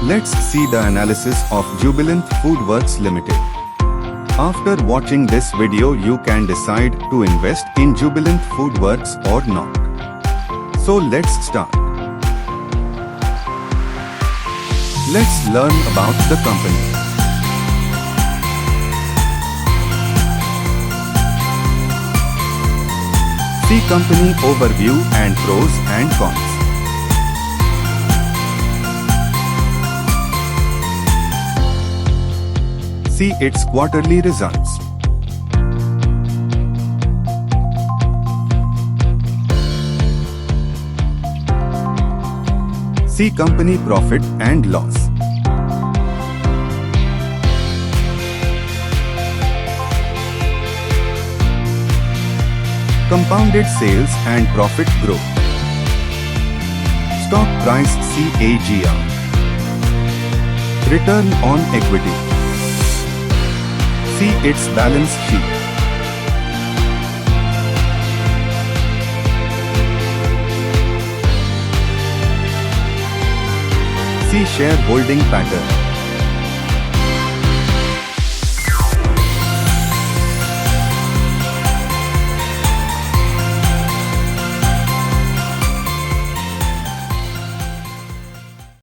Let's see the analysis of Jubilant Foodworks Ltd. After watching this video, you can decide to invest in Jubilant Foodworks or not. So let's start. Let's learn about the company. See company overview and pros and cons. See its quarterly results. See company profit and loss. Compounded sales and profit growth. Stock price CAGR. Return on equity. See its balance sheet. See shareholding pattern.